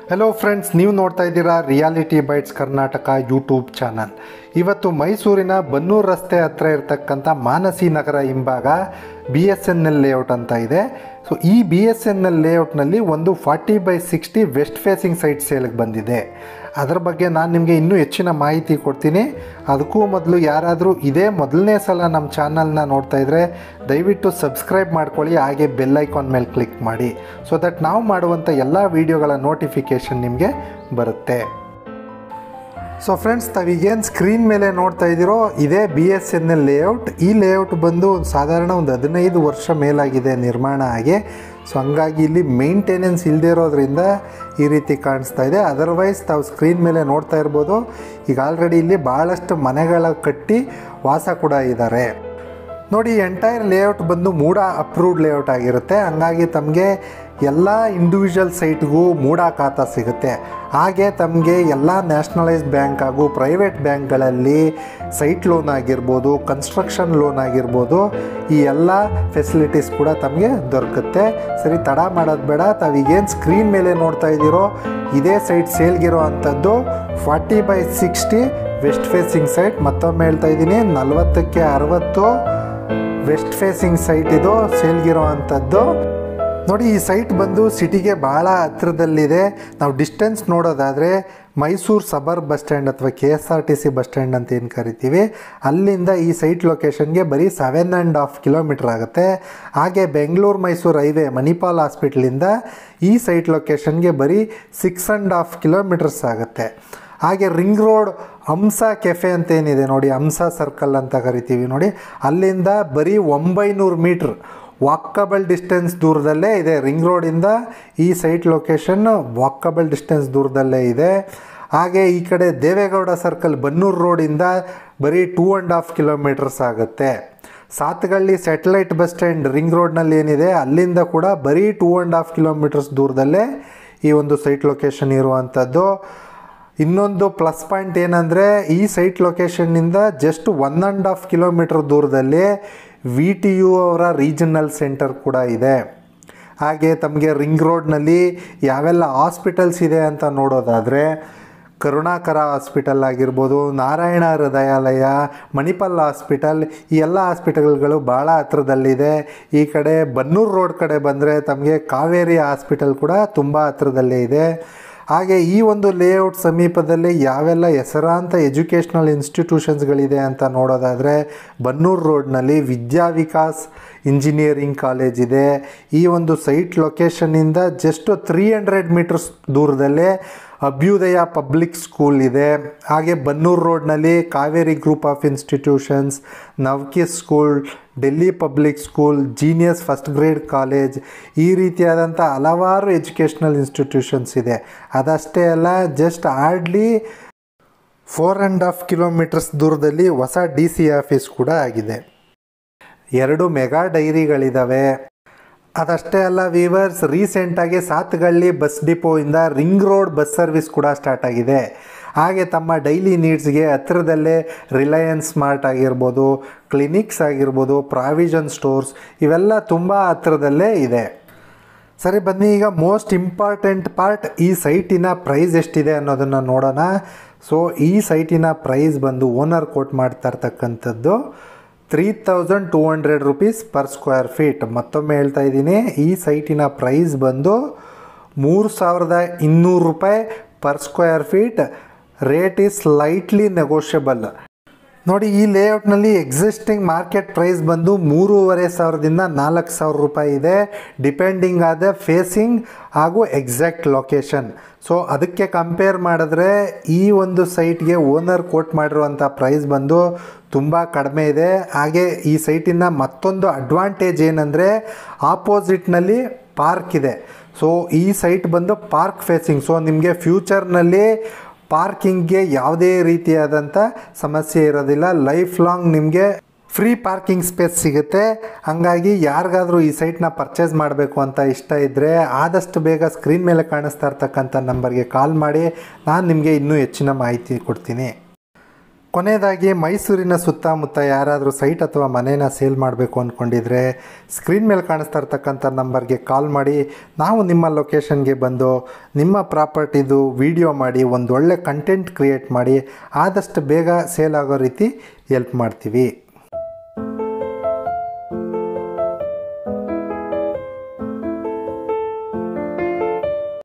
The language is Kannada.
ಹಲೋ ಫ್ರೆಂಡ್ಸ್, ನೀವು ನೋಡ್ತಾ ಇದ್ದೀರಾ reality bites Karnataka YouTube channel. ಇವತ್ತು ಮೈಸೂರಿನ ಬನ್ನೂರು ರಸ್ತೆ ಹತ್ರ ಇರತಕ್ಕಂಥ ಮಾನಸಿ ನಗರ ಹಿಂಭಾಗ BSNL ಲೇಔಟ್ ಅಂತ ಇದೆ. ಸೊ ಈ BSNL ಲೇಔಟ್ನಲ್ಲಿ ಒಂದು 40/60 ವೆಸ್ಟ್ ಫೇಸಿಂಗ್ ಸೈಟ್ ಸೇಲ್ಗೆ ಬಂದಿದೆ. ಅದರ ಬಗ್ಗೆ ನಾನು ನಿಮಗೆ ಇನ್ನೂ ಹೆಚ್ಚಿನ ಮಾಹಿತಿ ಕೊಡ್ತೀನಿ. ಅದಕ್ಕೂ ಮೊದಲು ಯಾರಾದರೂ ಇದೇ ಮೊದಲನೇ ಸಲ ನಮ್ಮ ಚಾನಲ್ನ ನೋಡ್ತಾ ಇದ್ದರೆ ದಯವಿಟ್ಟು ಸಬ್ಸ್ಕ್ರೈಬ್ ಮಾಡ್ಕೊಳ್ಳಿ, ಹಾಗೆ ಬೆಲ್ ಐಕಾನ್ ಮೇಲೆ ಕ್ಲಿಕ್ ಮಾಡಿ, ಸೊ ದಟ್ ನಾವು ಮಾಡುವಂಥ ಎಲ್ಲ ವೀಡಿಯೋಗಳ ನೋಟಿಫಿಕೇಷನ್ ನಿಮಗೆ ಬರುತ್ತೆ. ಸೊ ಫ್ರೆಂಡ್ಸ್, ತಾವೀಗೇನು ಸ್ಕ್ರೀನ್ ಮೇಲೆ ನೋಡ್ತಾ ಇದ್ದೀರೋ ಇದೇ BSNL ಲೇಔಟ್. ಈ ಲೇಔಟ್ ಬಂದು ಸಾಧಾರಣ ಒಂದು 15 ವರ್ಷ ಮೇಲಾಗಿದೆ ನಿರ್ಮಾಣ ಆಗಿ. ಸೊ ಹಂಗಾಗಿ ಇಲ್ಲಿ ಮೇಂಟೆನೆನ್ಸ್ ಇಲ್ಲದೆ ಇರೋದ್ರಿಂದ ಈ ರೀತಿ ಕಾಣಿಸ್ತಾ ಇದೆ. ಅದರ್ವೈಸ್ ತಾವು ಸ್ಕ್ರೀನ್ ಮೇಲೆ ನೋಡ್ತಾ ಇರ್ಬೋದು, ಈಗ ಆಲ್ರೆಡಿ ಇಲ್ಲಿ ಭಾಳಷ್ಟು ಮನೆಗಳ ಕಟ್ಟಿ ವಾಸ ಕೂಡ ಇದ್ದಾರೆ. ನೋಡಿ, ಎಂಟೈರ್ ಲೇಔಟ್ ಬಂದು ಮೂಡ ಅಪ್ರೂವ್ಡ್ ಲೇಔಟ್ ಆಗಿರುತ್ತೆ. ಹಂಗಾಗಿ ತಮಗೆ ಎಲ್ಲ ಇಂಡಿವಿಜುವಲ್ ಸೈಟ್ಗೂ ಮೂಡ ಖಾತಾ ಸಿಗುತ್ತೆ. ಹಾಗೆ ತಮಗೆ ಎಲ್ಲ ನ್ಯಾಷನಲೈಸ್ಡ್ ಬ್ಯಾಂಕ್ ಹಾಗೂ ಪ್ರೈವೇಟ್ ಬ್ಯಾಂಕ್ಗಳಲ್ಲಿ ಸೈಟ್ ಲೋನ್ ಆಗಿರ್ಬೋದು, ಕನ್ಸ್ಟ್ರಕ್ಷನ್ ಲೋನ್ ಆಗಿರ್ಬೋದು, ಈ ಎಲ್ಲ ಫೆಸಿಲಿಟೀಸ್ ಕೂಡ ತಮಗೆ ದೊರಕುತ್ತೆ. ಸರಿ, ತಡ ಮಾಡೋದು ಬೇಡ. ತಾವೀಗೇನು ಸ್ಕ್ರೀನ್ ಮೇಲೆ ನೋಡ್ತಾ ಇದ್ದೀರೋ ಇದೇ ಸೈಟ್ ಸೇಲ್ಗಿರೋ ಅಂಥದ್ದು 40/60 ವೆಸ್ಟ್ ಫೇಸಿಂಗ್ ಸೈಟ್. ಮತ್ತೊಮ್ಮೆ ಹೇಳ್ತಾ ಇದ್ದೀನಿ, 40ಕ್ಕೆ 60 ವೆಸ್ಟ್ ಫೇಸಿಂಗ್ ಸೈಟ್ ಇದು ಸೇಲ್ಗಿರೋ ಅಂಥದ್ದು. ನೋಡಿ, ಈ ಸೈಟ್ ಬಂದು ಸಿಟಿಗೆ ಭಾಳ ಹತ್ರದಲ್ಲಿದೆ. ನಾವು ಡಿಸ್ಟೆನ್ಸ್ ನೋಡೋದಾದರೆ ಮೈಸೂರು ಸಬರ್ಬ್ ಬಸ್ ಸ್ಟ್ಯಾಂಡ್ ಅಥವಾ KSRTC ಬಸ್ ಸ್ಟ್ಯಾಂಡ್ ಅಂತ ಏನು ಕರಿತೀವಿ, ಅಲ್ಲಿಂದ ಈ ಸೈಟ್ ಲೊಕೇಶನ್ಗೆ ಬರೀ 7.5 ಕಿಲೋಮೀಟ್ರ್ ಆಗುತ್ತೆ. ಹಾಗೆ ಬೆಂಗಳೂರು ಮೈಸೂರು ಹೈವೇ ಮಣಿಪಾಲ್ ಹಾಸ್ಪಿಟ್ಲಿಂದ ಈ ಸೈಟ್ ಲೊಕೇಶನ್ಗೆ ಬರೀ 6.5 ಕಿಲೋಮೀಟರ್ಸ್ ಆಗುತ್ತೆ. ಹಾಗೆ ರಿಂಗ್ ರೋಡ್ ಹಂಸ ಕೆಫೆ ಅಂತ ಏನಿದೆ ನೋಡಿ, ಹಂಸ ಸರ್ಕಲ್ ಅಂತ ಕರಿತೀವಿ ನೋಡಿ, ಅಲ್ಲಿಂದ ಬರೀ 900 ಮೀಟ್ರ್ ವಾಕಬಲ್ ಡಿಸ್ಟೆನ್ಸ್ ದೂರದಲ್ಲೇ ಇದೆ. ರಿಂಗ್ ರೋಡಿಂದ ಈ ಸೈಟ್ ಲೊಕೇಶನ್ ವಾಕಬಲ್ ಡಿಸ್ಟೆನ್ಸ್ ದೂರದಲ್ಲೇ ಇದೆ. ಹಾಗೆ ಈ ಕಡೆ ದೇವೇಗೌಡ ಸರ್ಕಲ್ ಬನ್ನೂರು ರೋಡಿಂದ ಬರೀ 2.5 ಕಿಲೋಮೀಟರ್ಸ್ ಆಗುತ್ತೆ. Sathagalli satellite bus stand ring ರೋಡ್ನಲ್ಲಿ ಏನಿದೆ ಅಲ್ಲಿಂದ ಕೂಡ ಬರೀ 2.5 ಕಿಲೋಮೀಟರ್ಸ್ ದೂರದಲ್ಲೇ ಈ ಒಂದು ಸೈಟ್ ಲೊಕೇಶನ್ ಇರುವಂಥದ್ದು. ಇನ್ನೊಂದು ಪ್ಲಸ್ ಪಾಯಿಂಟ್ ಏನಂದರೆ, ಈ ಸೈಟ್ ಲೊಕೇಶನ್ನಿಂದ ಜಸ್ಟ್ 1.5 ಕಿಲೋಮೀಟರ್ ದೂರದಲ್ಲಿ VTU ಅವರ ರೀಜನಲ್ ಸೆಂಟರ್ ಕೂಡ ಇದೆ. ಹಾಗೆ ತಮಗೆ ರಿಂಗ್ ರೋಡ್ನಲ್ಲಿ ಯಾವೆಲ್ಲ ಹಾಸ್ಪಿಟಲ್ಸ್ ಇದೆ ಅಂತ ನೋಡೋದಾದರೆ ಕರುಣಾಕರ ಹಾಸ್ಪಿಟಲ್ ಆಗಿರ್ಬೋದು, ನಾರಾಯಣ ಹೃದಯಾಲಯ, ಮಣಿಪಾಲ್ ಹಾಸ್ಪಿಟಲ್, ಈ ಎಲ್ಲ ಹಾಸ್ಪಿಟಲ್ಗಳು ಭಾಳ ಹತ್ರದಲ್ಲಿದೆ. ಈ ಕಡೆ ಬನ್ನೂರು ರೋಡ್ ಕಡೆ ಬಂದರೆ ತಮಗೆ ಕಾವೇರಿ ಹಾಸ್ಪಿಟಲ್ ಕೂಡ ತುಂಬ ಹತ್ರದಲ್ಲೇ ಇದೆ. ಹಾಗೆ ಈ ಒಂದು ಲೇಔಟ್ ಸಮೀಪದಲ್ಲಿ ಯಾವೆಲ್ಲ ಹೆಸರಾಂತ ಎಜುಕೇಷ್ನಲ್ ಇನ್ಸ್ಟಿಟ್ಯೂಷನ್ಸ್ಗಳಿದೆ ಅಂತ ನೋಡೋದಾದರೆ ಬನ್ನೂರು ರೋಡ್ನಲ್ಲಿ ವಿದ್ಯಾ ವಿಕಾಸ್ ಇಂಜಿನಿಯರಿಂಗ್ ಕಾಲೇಜ್ ಇದೆ. ಈ ಒಂದು ಸೈಟ್ ಲೊಕೇಶನ್ನಿಂದ ಜಸ್ಟ್ 300 ಮೀಟರ್ಸ್ ದೂರದಲ್ಲೇ ಅಭ್ಯುದಯ ಪಬ್ಲಿಕ್ ಸ್ಕೂಲ್ ಇದೆ. ಹಾಗೆ ಬನ್ನೂರು ರೋಡ್ನಲ್ಲಿ Kaveri group of institutions, Navkis school, Delhi public school, genius first grade college, ಈ ರೀತಿಯಾದಂಥ ಹಲವಾರು ಎಜುಕೇಷ್ನಲ್ ಇನ್ಸ್ಟಿಟ್ಯೂಷನ್ಸ್ ಇದೆ. ಅದಷ್ಟೇ ಅಲ್ಲ, ಜಸ್ಟ್ ಹಾರ್ಡ್ಲಿ 4.5 ಕಿಲೋಮೀಟರ್ಸ್ ದೂರದಲ್ಲಿ ಹೊಸ DC ಆಫೀಸ್ ಕೂಡ ಆಗಿದೆ. 2 ಮೆಗಾ ಡೈರಿಗಳಿದ್ದಾವೆ. ಅದಷ್ಟೇ ಅಲ್ಲ ವೀವರ್ಸ್, ರೀಸೆಂಟಾಗಿ ಸಾತ್ಗಳ್ಳಿ ಬಸ್ ಡಿಪೋಯಿಂದ ರಿಂಗ್ ರೋಡ್ ಬಸ್ ಸರ್ವಿಸ್ ಕೂಡ ಸ್ಟಾರ್ಟ್ ಆಗಿದೆ. ಹಾಗೆ ತಮ್ಮ ಡೈಲಿ ನೀಡ್ಸ್ಗೆ ಹತ್ತಿರದಲ್ಲೇ ರಿಲಯನ್ಸ್ ಸ್ಮಾರ್ಟ್ ಆಗಿರ್ಬೋದು, ಕ್ಲಿನಿಕ್ಸ್ ಆಗಿರ್ಬೋದು, ಪ್ರಾವಿಷನ್ ಸ್ಟೋರ್ಸ್, ಇವೆಲ್ಲ ತುಂಬ ಹತ್ತಿರದಲ್ಲೇ ಇದೆ. ಸರಿ, ಬನ್ನಿ ಈಗ ಮೋಸ್ಟ್ ಇಂಪಾರ್ಟೆಂಟ್ ಪಾರ್ಟ್, ಈ ಸೈಟಿನ ಪ್ರೈಸ್ ಎಷ್ಟಿದೆ ಅನ್ನೋದನ್ನು ನೋಡೋಣ. ಸೊ ಈ ಸೈಟಿನ ಪ್ರೈಸ್ ಬಂದು ಓನರ್ ಕೋಟ್ ಮಾಡ್ತಾ ಇರ್ತಕ್ಕಂಥದ್ದು 3,200 ರೂಪೀಸ್ ಪರ್ ಸ್ಕ್ವೇರ್ ಫೀಟ್. ಮತ್ತೊಮ್ಮೆ ಹೇಳ್ತಾ ಇದ್ದೀನಿ, ಈ ಸೈಟಿನ ಪ್ರೈಸ್ ಬಂದು 3,200 ರೂಪಾಯಿ per square feet. Rate is slightly negotiable. ನೋಡಿ, ಈ ಲೇಔಟ್ನಲ್ಲಿ ಎಕ್ಸಿಸ್ಟಿಂಗ್ ಮಾರ್ಕೆಟ್ ಪ್ರೈಸ್ ಬಂದು 3,500ದಿಂದ 4,000 ರೂಪಾಯಿ ಇದೆ, ಡಿಪೆಂಡಿಂಗ್ ಆದ ಫೇಸಿಂಗ್ ಹಾಗೂ ಎಕ್ಸಾಕ್ಟ್ ಲೊಕೇಶನ್. ಸೊ ಅದಕ್ಕೆ ಕಂಪೇರ್ ಮಾಡಿದ್ರೆ ಈ ಒಂದು ಸೈಟ್ಗೆ ಓನರ್ ಕೋಟ್ ಮಾಡಿರುವಂಥ ಪ್ರೈಸ್ ಬಂದು ತುಂಬ ಕಡಿಮೆ ಇದೆ. ಹಾಗೆ ಈ ಸೈಟಿನ ಮತ್ತೊಂದು ಅಡ್ವಾಂಟೇಜ್ ಏನಂದರೆ ಆಪೋಸಿಟ್ನಲ್ಲಿ ಪಾರ್ಕ್ ಇದೆ. ಸೊ ಈ ಸೈಟ್ ಬಂದು ಪಾರ್ಕ್ ಫೇಸಿಂಗ್. ಸೊ ನಿಮಗೆ ಫ್ಯೂಚರ್ನಲ್ಲಿ ಪಾರ್ಕಿಂಗ್ಗೆ ಯಾವುದೇ ರೀತಿಯಾದಂಥ ಸಮಸ್ಯೆ ಇರೋದಿಲ್ಲ. ಲೈಫ್ ಲಾಂಗ್ ನಿಮಗೆ ಫ್ರೀ ಪಾರ್ಕಿಂಗ್ ಸ್ಪೇಸ್ ಸಿಗುತ್ತೆ. ಹಾಗಾಗಿ ಯಾರಿಗಾದರೂ ಈ ಸೈಟ್ನ ಪರ್ಚೇಸ್ ಮಾಡಬೇಕು ಅಂತ ಇಷ್ಟ ಇದ್ದರೆ ಆದಷ್ಟು ಬೇಗ ಸ್ಕ್ರೀನ್ ಮೇಲೆ ಕಾಣಿಸ್ತಾ ಇರ್ತಕ್ಕಂಥ ನಂಬರ್ಗೆ ಕಾಲ್ ಮಾಡಿ, ನಾನು ನಿಮಗೆ ಇನ್ನೂ ಹೆಚ್ಚಿನ ಮಾಹಿತಿ ಕೊಡ್ತೀನಿ. ಕೊನೆಯದಾಗಿ ಮೈಸೂರಿನ ಸುತ್ತಮುತ್ತ ಯಾರಾದರೂ ಸೈಟ್ ಅಥವಾ ಮನೇನ ಸೇಲ್ ಮಾಡಬೇಕು ಅಂದ್ಕೊಂಡಿದ್ರೆ ಸ್ಕ್ರೀನ್ ಮೇಲೆ ಕಾಣಿಸ್ತಾ ಇರ್ತಕ್ಕಂಥ ನಂಬರ್ಗೆ ಕಾಲ್ ಮಾಡಿ ನಾವು ನಿಮ್ಮ ಲೊಕೇಶನ್ಗೆ ಬಂದು ನಿಮ್ಮ ಪ್ರಾಪರ್ಟಿದು ವಿಡಿಯೋ ಮಾಡಿ ಒಂದೊಳ್ಳೆ ಕಂಟೆಂಟ್ ಕ್ರಿಯೇಟ್ ಮಾಡಿ ಆದಷ್ಟು ಬೇಗ ಸೇಲ್ ಆಗೋ ರೀತಿ ಹೆಲ್ಪ್ ಮಾಡ್ತೀವಿ.